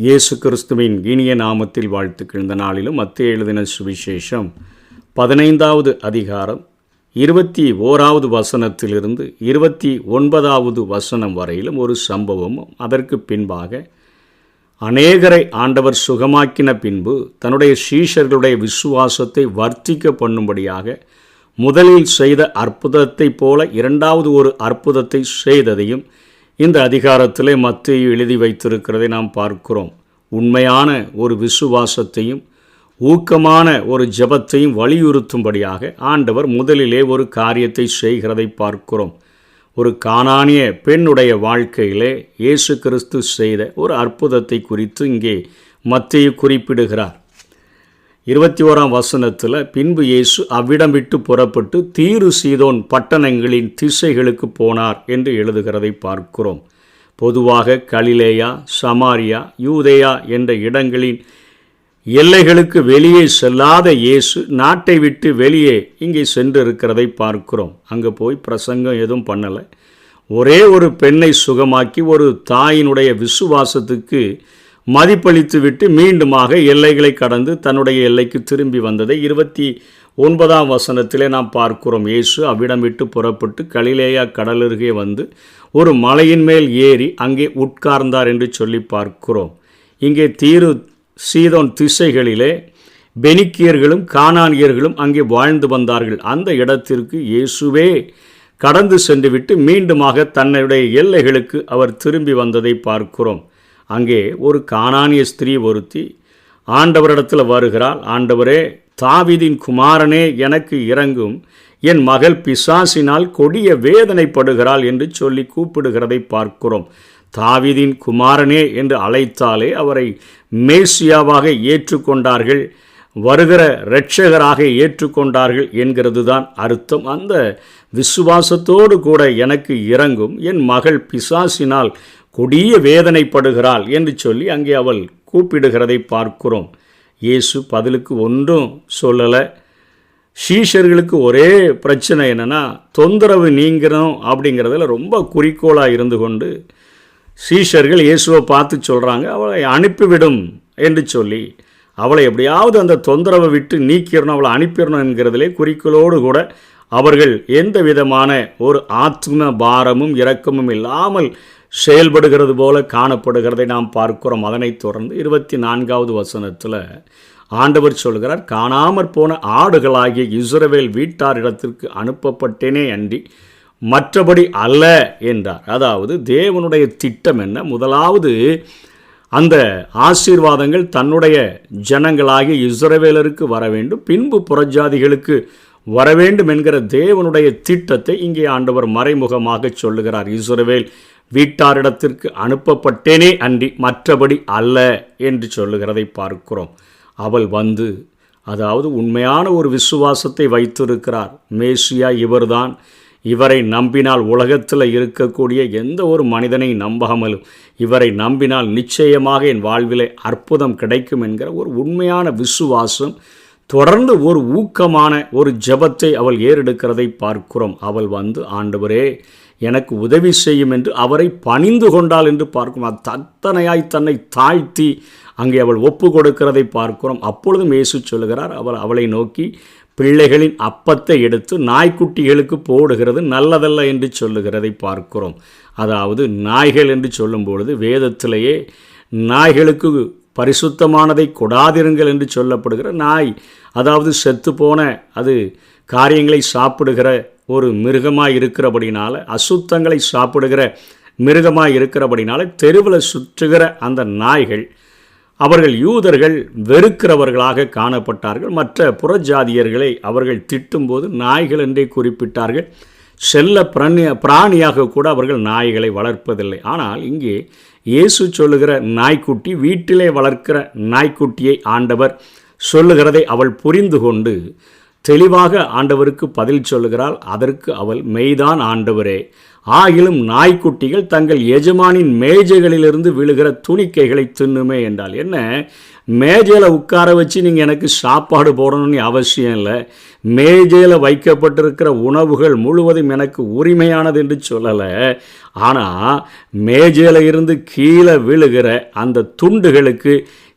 இயேசு கிறிஸ்துவின் இனிய நாமத்தில் வாழ்த்துக்கள். இந்த நாளிலும் மத்தேயு எழுதின சுவிசேஷம் 15வது அதிகாரம் 21வது வசனத்திலிருந்து 29வது வசனம் வரையிலும் ஒரு சம்பவமும், அதற்கு பின்பாக அநேகரை ஆண்டவர் சுகமாக்கின பின்பு தன்னுடைய சீஷர்களுடைய விசுவாசத்தை வர்த்திக்க பண்ணும்படியாக முதலில் செய்த அற்புதத்தைப் போல இரண்டாவது ஒரு அற்புதத்தை செய்ததையும் இந்த அதிகாரத்திலே மத்தேயு எழுதி வைத்திருக்கிறதை நாம் பார்க்கிறோம். உண்மையான ஒரு விசுவாசத்தையும் ஊக்கமான ஒரு ஜெபத்தையும் வலியுறுத்தும்படியாக ஆண்டவர் முதலிலே ஒரு காரியத்தை செய்கிறதை பார்க்கிறோம். ஒரு கானானிய பெண்ணுடைய வாழ்க்கையிலே இயேசு கிறிஸ்து செய்த ஒரு அற்புதத்தை குறித்து இங்கே மத்தேயு குறிப்பிடுகிறார். 21ஆம் வசனத்தில், பின்பு இயேசு அவ்விடம் விட்டு புறப்பட்டு தீரு சீதோன் பட்டணங்களின் திசைகளுக்கு போனார் என்று எழுதுகிறதை பார்க்கிறோம். பொதுவாக கலிலேயா, சமாரியா, யூதேயா என்ற இடங்களின் எல்லைகளுக்கு வெளியே செல்லாத இயேசு நாட்டை விட்டு வெளியே இங்கே சென்று இருக்கிறதை பார்க்கிறோம். அங்கே போய் பிரசங்கம் எதுவும் பண்ணலை. ஒரே ஒரு பெண்ணை சுகமாக்கி ஒரு தாயினுடைய விசுவாசத்துக்கு மதிப்பளித்து விட்டு மீண்டுமாக எல்லைகளை கடந்து தன்னுடைய எல்லைக்கு திரும்பி வந்ததை 29ஆம் வசனத்திலே நாம் பார்க்கிறோம். இயேசு அவ்விடம் விட்டு புறப்பட்டு கலிலேயா கடலருகே வந்து ஒரு மலையின் மேல் ஏறி அங்கே உட்கார்ந்தார் என்று சொல்லி பார்க்கிறோம். இங்கே தீரு சீதோன் திசைகளிலே பெனிக்கியர்களும் கானானியர்களும் அங்கே வாழ்ந்து வந்தார்கள். அந்த இடத்திற்கு இயேசுவே கடந்து சென்று விட்டு மீண்டுமாக தன்னுடைய எல்லைகளுக்கு அவர் திரும்பி வந்ததை பார்க்கிறோம். அங்கே ஒரு கானானிய ஸ்திரீ ஒருத்தி ஆண்டவரிடத்தில் வருகிறாள். ஆண்டவரே, தாவீதின் குமாரனே, எனக்கு இரங்கும், என் மகள் பிசாசினால் கொடிய வேதனைப்படுகிறாள் என்று சொல்லி கூப்பிடுகிறதை பார்க்கிறோம். தாவீதின் குமாரனே என்று அழைத்தாலே அவரை மேசியாவாக ஏற்றுக்கொண்டார்கள், வருகிற இரட்சகராக ஏற்றுக்கொண்டார்கள் என்கிறது தான் அர்த்தம். அந்த விசுவாசத்தோடு கூட எனக்கு இரங்கும், என் மகள் பிசாசினால் கொடிய வேதனைப்படுகிறாள் என்று சொல்லி அங்கே அவள் கூப்பிடுகிறதை பார்க்கிறோம். இயேசு பதிலுக்கு ஒன்றும் சொல்லலை. சீஷர்களுக்கு ஒரே பிரச்சனை என்னென்னா, தொந்தரவு நீங்கணும் அப்படிங்கிறதுல ரொம்ப குறிக்கோளாக இருந்து கொண்டு சீஷர்கள் இயேசுவை பார்த்து சொல்கிறாங்க, அவளை அனுப்பிவிடும் என்று சொல்லி, அவளை எப்படியாவது அந்த தொந்தரவை விட்டு நீக்கிடணும், அவளை அனுப்பிடணும் என்கிறதிலே குறிக்கோளோடு கூட அவர்கள் எந்த விதமான ஒரு ஆத்ம பாரமும் இரக்கமும் இல்லாமல் செயல்படுகிறது போல காணப்படுகிறதை நாம் பார்க்கிறோம். அதனைத் தொடர்ந்து 24வது வசனத்தில் ஆண்டவர் சொல்கிறார், காணாமற் போன ஆடுகளாகிய இஸ்ரவேல் வீட்டாரிடத்திற்கு அனுப்பப்பட்டேனே அன்றி மற்றபடி அல்ல என்றார். அதாவது தேவனுடைய திட்டம் என்ன? முதலாவது அந்த ஆசீர்வாதங்கள் தன்னுடைய ஜனங்களாகிய இஸ்ரவேலருக்கு வர வேண்டும், பின்பு புறஜாதிகளுக்கு வர வேண்டும் என்கிற தேவனுடைய திட்டத்தை இங்கே ஆண்டவர் மறைமுகமாக சொல்லுகிறார். இஸ்ரவேல் வீட்டாரிடத்திற்கு அனுப்பப்பட்டேனே அன்றி மற்றபடி அல்ல என்று சொல்லுகிறதை பார்க்கிறோம். அவள் வந்து, அதாவது உண்மையான ஒரு விசுவாசத்தை வைத்திருக்கிறார். மேசியா இவர்தான், இவரை நம்பினால் உலகத்தில் இருக்கக்கூடிய எந்த ஒரு மனிதனை நம்பாமலும் இவரை நம்பினால் நிச்சயமாக என் வாழ்விலே அற்புதம் கிடைக்கும் என்கிற ஒரு உண்மையான விசுவாசம், தொடர்ந்து ஒரு ஊக்கமான ஒரு ஜெபத்தை அவள் ஏறெடுக்கிறதை பார்க்கிறோம். அவள் வந்து, ஆண்டவரே எனக்கு உதவி செய்யும் என்று அவரை பணிந்து கொண்டாள் என்று பார்க்கிறோம். அத்தனையாய் தன்னை தாழ்த்தி அங்கே அவள் ஒப்பு கொடுக்கிறதை பார்க்கிறோம். அப்பொழுதும் இயேசு சொல்லுகிறார், அவளை நோக்கி, பிள்ளைகளின் அப்பத்தை எடுத்து நாய்க்குட்டிகளுக்கு போடுகிறது நல்லதல்ல என்று சொல்லுகிறதை பார்க்கிறோம். அதாவது நாய்கள் என்று சொல்லும் பொழுது வேதத்திலேயே நாய்களுக்கு பரிசுத்தமானதை கொடாதிருங்கள் என்று சொல்லப்படுகிற நாய், அதாவது செத்துப்போன அது காரியங்களை சாப்பிடுகிற ஒரு மிருகமாக இருக்கிறபடினால, அசுத்தங்களை சாப்பிடுகிற மிருகமாக இருக்கிறபடினால தெருவில் சுற்றுகிற அந்த நாய்கள், அவர்கள் யூதர்கள் வெறுக்கிறவர்களாக காணப்பட்டார்கள். மற்ற புறஜாதியர்களை அவர்கள் திட்டும்போது நாய்கள் என்றே குறிப்பிட்டார்கள். செல்ல பிராணியாக கூட அவர்கள் நாய்களை வளர்ப்பதில்லை. ஆனால் இங்கே இயேசு சொல்லுகிற நாய்க்குட்டி, வீட்டிலே வளர்க்கிற நாய்க்குட்டியை ஆண்டவர் சொல்லுகிறதை அவள் புரிந்து கொண்டு தெளிவாக ஆண்டவருக்கு பதில் சொல்லுகிறாள். அதற்கு அவள், மெய்தான் ஆண்டவரே, ஆகிலும் நாய்க்குட்டிகள் தங்கள் எஜமானின் மேஜைகளிலிருந்து விழுகிற துணிக்கைகளை தின்னுமே என்றால். என்ன, மேஜையில் உட்கார வச்சு நீங்கள் எனக்கு சாப்பாடு போடணும்னு அவசியம் இல்லை. மேஜையில் வைக்கப்பட்டிருக்கிற உணவுகள் முழுவதும் எனக்கு உரிமையானது என்று சொல்லலை. ஆனால் மேஜையில் இருந்து கீழே விழுகிற அந்த துண்டுகளுக்கு,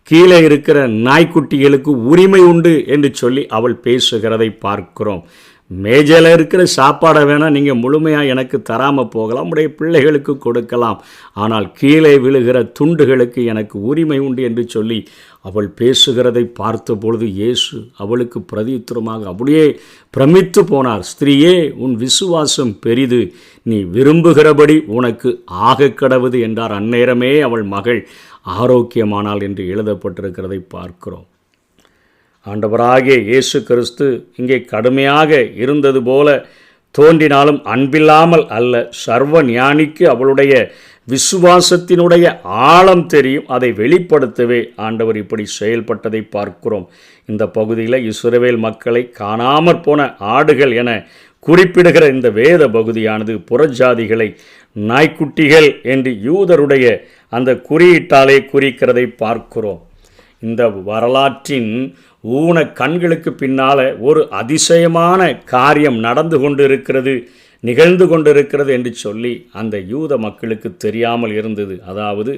கீழே இருக்கிற நாய்க்குட்டிகளுக்கு உரிமை உண்டு என்று சொல்லி அவள் பேசுகிறதை பார்க்கிறோம். மேஜையில் இருக்கிற சாப்பாடை வேணால் நீங்கள் முழுமையாக எனக்கு தராமல் போகலாம், உடைய பிள்ளைகளுக்கு கொடுக்கலாம், ஆனால் கீழே விழுகிற துண்டுகளுக்கு எனக்கு உரிமை உண்டு என்று சொல்லி அவள் பேசுகிறதை பார்த்த பொழுது இயேசு அவளுக்கு பிரதியுத்தரமாக அப்படியே பிரமித்து போனார். ஸ்திரீயே, உன் விசுவாசம் பெரிது, நீ விரும்புகிறபடி உனக்கு ஆக கடவுது என்றார். அந்நேரமே அவள் மகள் ஆரோக்கியமானாள் என்று எழுதப்பட்டிருக்கிறதை பார்க்கிறோம். ஆண்டவராகிய இயேசு கிறிஸ்து இங்கே கடுமையாக இருந்தது போல தோன்றினாலும் அன்பில்லாமல் அல்ல. சர்வ ஞானிக்கு அவளுடைய விசுவாசத்தினுடைய ஆழம் தெரியும். அதை வெளிப்படுத்தவே ஆண்டவர் இப்படி செயல்பட்டதை பார்க்கிறோம். இந்த பகுதியில் இஸ்ரவேல் மக்களை காணாமற் போன ஆடுகள் என குறிப்பிடுகிற இந்த வேத பகுதியானது புறஜாதிகளை நாய்க்குட்டிகள் என்று யூதருடைய அந்த குறியீட்டாலே குறிக்கிறதை பார்க்கிறோம். இந்த வரலாற்றின் ஊன கண்களுக்கு பின்னால் ஒரு அதிசயமான காரியம் நடந்து கொண்டிருக்கிறது, நிகழ்ந்து கொண்டிருக்கிறது என்று சொல்லி அந்த யூத மக்களுக்கு தெரியாமல் இருந்தது. அதாவது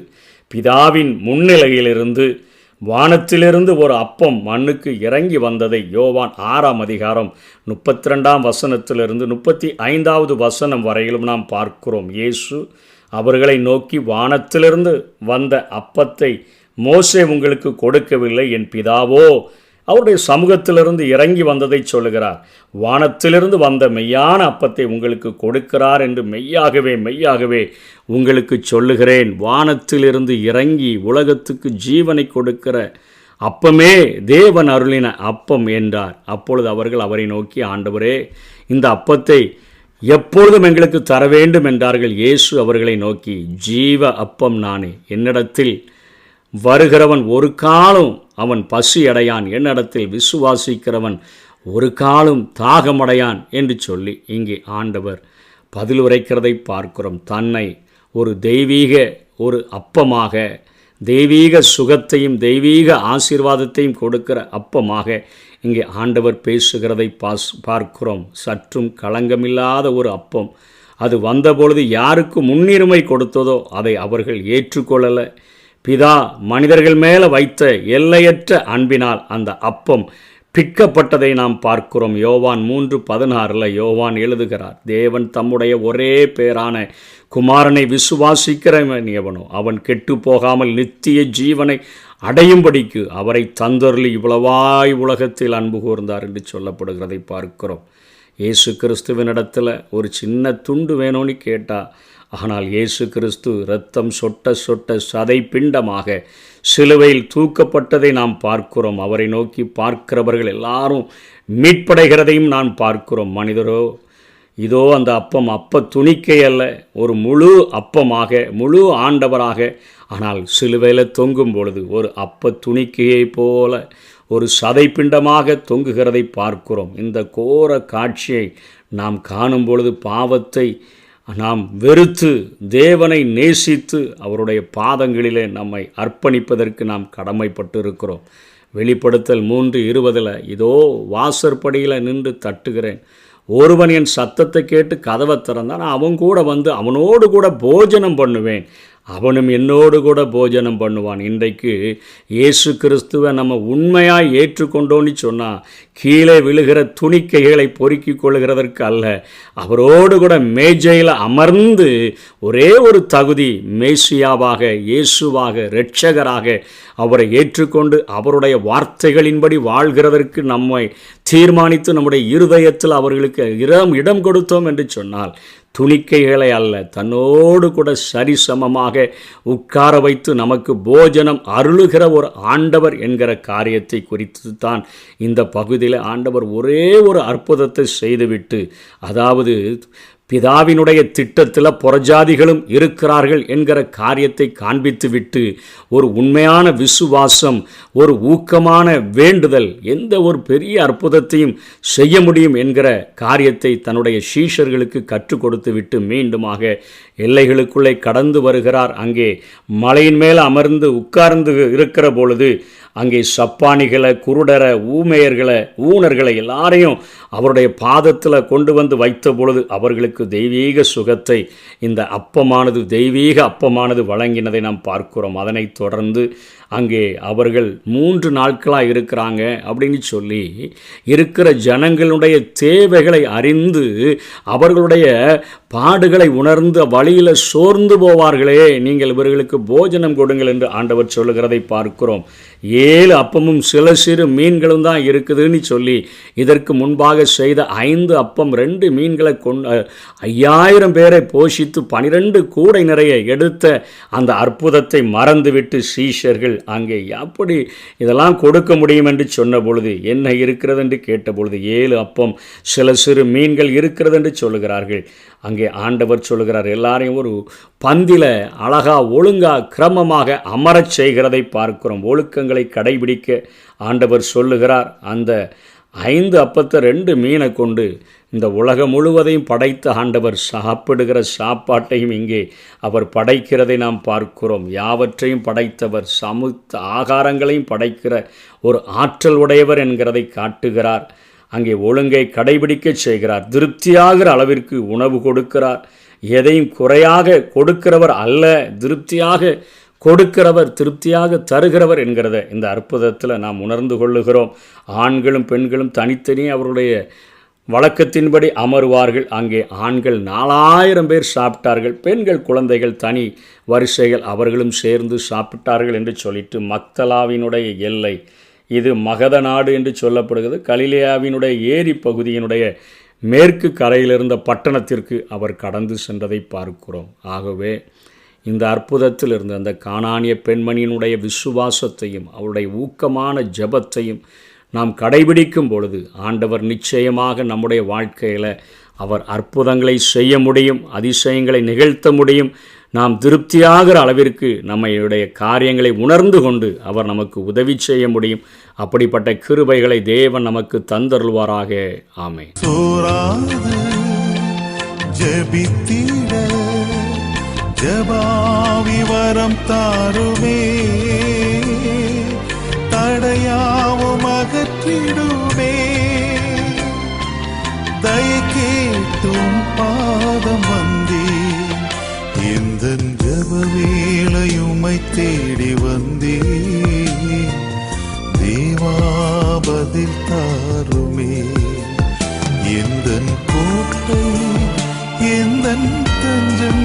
பிதாவின் முன்னிலையிலிருந்து வானத்திலிருந்து ஒரு அப்பம் மண்ணுக்கு இறங்கி வந்ததை யோவான் 6ஆம் அதிகாரம் 32ஆம் வசனத்திலிருந்து 35வது வசனம் வரையிலும் நாம் பார்க்கிறோம். இயேசு அவர்களை நோக்கி, வானத்திலிருந்து வந்த அப்பத்தை மோசே உங்களுக்கு கொடுக்கவில்லை, என் பிதாவோ அவருடைய சமூகத்திலிருந்து இறங்கி வந்ததை சொல்லுகிறார். வானத்திலிருந்து வந்த மெய்யான அப்பத்தை உங்களுக்கு கொடுக்கிறார் என்று மெய்யாகவே மெய்யாகவே உங்களுக்கு சொல்லுகிறேன். வானத்திலிருந்து இறங்கி உலகத்துக்கு ஜீவனை கொடுக்கிற அப்பமே தேவன் அருளின அப்பம் என்றார். அப்பொழுது அவர்கள் அவரை நோக்கி, ஆண்டவரே, இந்த அப்பத்தை எப்பொழுதும் எங்களுக்கு தர வேண்டும் என்றார்கள். இயேசு அவர்களை நோக்கி, ஜீவ அப்பம் நானே, என்னிடத்தில் வருகிறவன் ஒரு காலம் அவன் பசி அடையான், என்னிடத்தில் விசுவாசிக்கிறவன் ஒரு காலம் தாகமடையான் என்று சொல்லி இங்கே ஆண்டவர் பதில் உரைக்கிறதை பார்க்கிறோம். தன்னை ஒரு தெய்வீக ஒரு அப்பமாக, தெய்வீக சுகத்தையும் தெய்வீக ஆசீர்வாதத்தையும் கொடுக்கிற அப்பமாக இங்கே ஆண்டவர் பேசுகிறதை பார்க்கிறோம். சற்றும் களங்கமில்லாத ஒரு அப்பம். அது வந்தபொழுது யாருக்கு முன்னுரிமை கொடுத்ததோ அதை அவர்கள் ஏற்றுக்கொள்ளலை. பிதா மனிதர்கள் மேலே வைத்த எல்லையற்ற அன்பினால் அந்த அப்பம் பிற்கப்பட்டதை நாம் பார்க்கிறோம். யோவான் 3:16 யோவான் எழுதுகிறார், தேவன் தம்முடைய ஒரே பேரான குமாரனை விசுவாசிக்கிறவன் எவனோ அவன் கெட்டு போகாமல் நித்திய ஜீவனை அடையும்படிக்கு அவரை தந்தருளி இவ்வளவாய் உலகத்தில் அன்பு கூர்ந்தார் என்று சொல்லப்படுகிறதை பார்க்கிறோம். இயேசு கிறிஸ்துவினிடத்தில் ஒரு சின்ன துண்டு வேணும்னு கேட்டால், ஆனால் இயேசு கிறிஸ்து இரத்தம் சொட்ட சொட்ட சதை பிண்டமாக சிலுவையில் தூக்கப்பட்டதை நாம் பார்க்கிறோம். அவரை நோக்கி பார்க்கிறவர்கள் எல்லாரும் மீட்படைகிறதையும் நான் பார்க்கிறோம். மனிதரோ இதோ அந்த அப்பம் அப்ப துணிக்கை அல்ல, ஒரு முழு அப்பமாக, முழு ஆண்டவராக, ஆனால் சிலுவையில் தொங்கும் பொழுது ஒரு அப்ப துணிக்கையை போல ஒரு சதை பிண்டமாக தொங்குகிறதை பார்க்கிறோம். இந்த கோர காட்சியை நாம் காணும் பொழுது பாவத்தை நாம் வெறுத்து தேவனை நேசித்து அவருடைய பாதங்களிலே நம்மை அர்ப்பணிப்பதற்கு நாம் கடமைப்பட்டு இருக்கிறோம். வெளிப்படுத்தல் 3:20 இதோ வாசற்படியில் நின்று தட்டுகிறேன், ஒருவன் என் சத்தத்தை கேட்டு கதவை திறந்தான், அவன் கூட வந்து அவனோடு கூட போஜனம் பண்ணுவேன், அவனும் என்னோடு கூட போஜனம் பண்ணுவான். இன்றைக்கு இயேசு கிறிஸ்துவை நம்ம உண்மையாக ஏற்றுக்கொண்டோன்னு சொன்னால் கீழே விழுகிற துணிக்கைகளை பொறுக்கி கொள்கிறதற்கு அல்ல, அவரோடு கூட மேஜையில் அமர்ந்து ஒரே ஒரு தகுதி, மேசியாவாக, இயேசுவாக, இரட்சகராக அவரை ஏற்றுக்கொண்டு அவருடைய வார்த்தைகளின்படி வாழ்கிறதற்கு நம்மை தீர்மானித்து நம்முடைய இருதயத்தில் அவர்களுக்கு இடம் கொடுத்தோம் என்று சொன்னால் துணிக்கைகளை அல்ல, தன்னோடு கூட சரிசமமாக உட்கார வைத்து நமக்கு போஜனம் அருளுகிற ஒரு ஆண்டவர் என்கிற காரியத்தை குறித்து தான் இந்த பகுதியில் ஆண்டவர் ஒரே ஒரு அற்புதத்தை செய்துவிட்டு, அதாவது பிதாவினுடைய திட்டத்தில் புறஜாதிகளும் இருக்கிறார்கள் என்கிற காரியத்தை காண்பித்துவிட்டு ஒரு உண்மையான விசுவாசம், ஒரு ஊக்கமான வேண்டுதல், எந்த ஒரு பெரிய அற்புதத்தையும் செய்ய முடியும் என்கிற காரியத்தை தன்னுடைய சீஷர்களுக்கு கற்றுக் கொடுத்து விட்டு மீண்டுமாக எல்லைகளுக்குள்ளே கடந்து வருகிறார். அங்கே மலையின் மேல் அமர்ந்து உட்கார்ந்து இருக்கிற பொழுது அங்கே சப்பானிகளை, குருடரை, ஊமையர்களை, ஊனர்களை எல்லாரையும் அவருடைய பாதத்தில் கொண்டு வந்து வைத்த பொழுது அவர்களுக்கு தெய்வீக சுகத்தை இந்த அப்பமானது, தெய்வீக அப்பமானது வழங்கினதை நாம் பார்க்கிறோம். அதனைத் தொடர்ந்து அங்கே அவர்கள் 3 நாட்களாக இருக்கிறாங்க அப்படின்னு சொல்லி இருக்கிற ஜனங்களுடைய தேவைகளை அறிந்து அவர்களுடைய பாடுகளை உணர்ந்த வழியில் சோர்ந்து போவார்களே, நீங்கள் இவர்களுக்கு போஜனம் கொடுங்கள் என்று ஆண்டவர் சொல்லுகிறதை பார்க்கிறோம். 7 அப்பமும் சில சிறு மீன்களும் தான் இருக்குதுன்னு சொல்லி இதற்கு முன்பாக செய்த 5 அப்பம் 2 மீன்களை கொண்டு 5000 பேரை போஷித்து 12 கூடை நிறைய எடுத்த அந்த அற்புதத்தை மறந்துவிட்டு சீஷர்கள் அங்கே அப்படி இதெல்லாம் கொடுக்க முடியும் என்று சொன்ன பொழுது என்ன இருக்கிறது என்று கேட்ட பொழுது 7 அப்பம் சில சிறு மீன்கள் இருக்கிறது என்று சொல்லுகிறார்கள். அங்கே ஆண்டவர் சொல்லுகிறார், எல்லாரையும் ஒரு பந்தில அழகா ஒழுங்கா கிரமமாக அமரச் செய்கிறதை பார்க்கிறோம். ஒழுக்கங்களை கடைபிடிக்க ஆண்டவர் சொல்லுகிறார். அந்த 5 அப்பத்தை 2 மீனை கொண்டு இந்த உலகம் முழுவதையும் படைத்த ஆண்டவர் சாப்பிடுகிற சாப்பாட்டையும் இங்கே அவர் படைக்கிறதை நாம் பார்க்கிறோம். யாவற்றையும் படைத்தவர், சமுத்த ஆகாரங்களையும் படைக்கிற ஒரு ஆற்றல் உடையவர் என்கிறதை காட்டுகிறார். அங்கே ஒழுங்கை கடைபிடிக்க செய்கிறார். திருப்தியாகிற அளவிற்கு உணவு கொடுக்கிறார். எதையும் குறையாக கொடுக்கிறவர் அல்ல, திருப்தியாக கொடுக்கிறவர், திருப்தியாக தருகிறவர் என்கிறத இந்த அற்புதத்தில் நாம் உணர்ந்து கொள்ளுகிறோம். ஆண்களும் பெண்களும் தனித்தனி அவருடைய வழக்கத்தின்படி அமருவார்கள். அங்கே ஆண்கள் 4000 பேர் சாப்பிட்டார்கள், பெண்கள் குழந்தைகள் தனி வரிசைகள் அவர்களும் சேர்ந்து சாப்பிட்டார்கள் என்று சொல்லிட்டு மக்தலாவினுடைய எல்லை, இது மகத நாடு என்று சொல்லப்படுகிறது, கலிலேயாவினுடைய ஏரி பகுதியினுடைய மேற்கு கரையில் இருந்த பட்டணத்திற்கு அவர் கடந்து சென்றதை பார்க்கிறோம். ஆகவே இந்த அற்புதத்தில் இருந்த அந்த கானானிய பெண்மணியினுடைய விசுவாசத்தையும் அவருடைய ஊக்கமான ஜெபத்தையும் நாம் கடைபிடிக்கும் பொழுது ஆண்டவர் நிச்சயமாக நம்முடைய வாழ்க்கையில் அவர் அற்புதங்களை செய்ய முடியும், அதிசயங்களை நிகழ்த்த முடியும். நாம் திருப்தியாகிற அளவிற்கு நம்முடைய காரியங்களை உணர்ந்து கொண்டு அவர் நமக்கு உதவி செய்ய முடியும். அப்படிப்பட்ட கிருபைகளை தேவன் நமக்கு தந்தருள்வாராக. ஆமென். ஜபாவிவரம் தாருமே, தடையாவும் அகற்றிடுமே, தயை கேட்டும் பாதம் வந்தே, இந்த ஜப வேளையுமை தேடி வந்தே, தேவாபதில் தாருமே, எந்தன் கோட்டை எந்தன் தஞ்சம்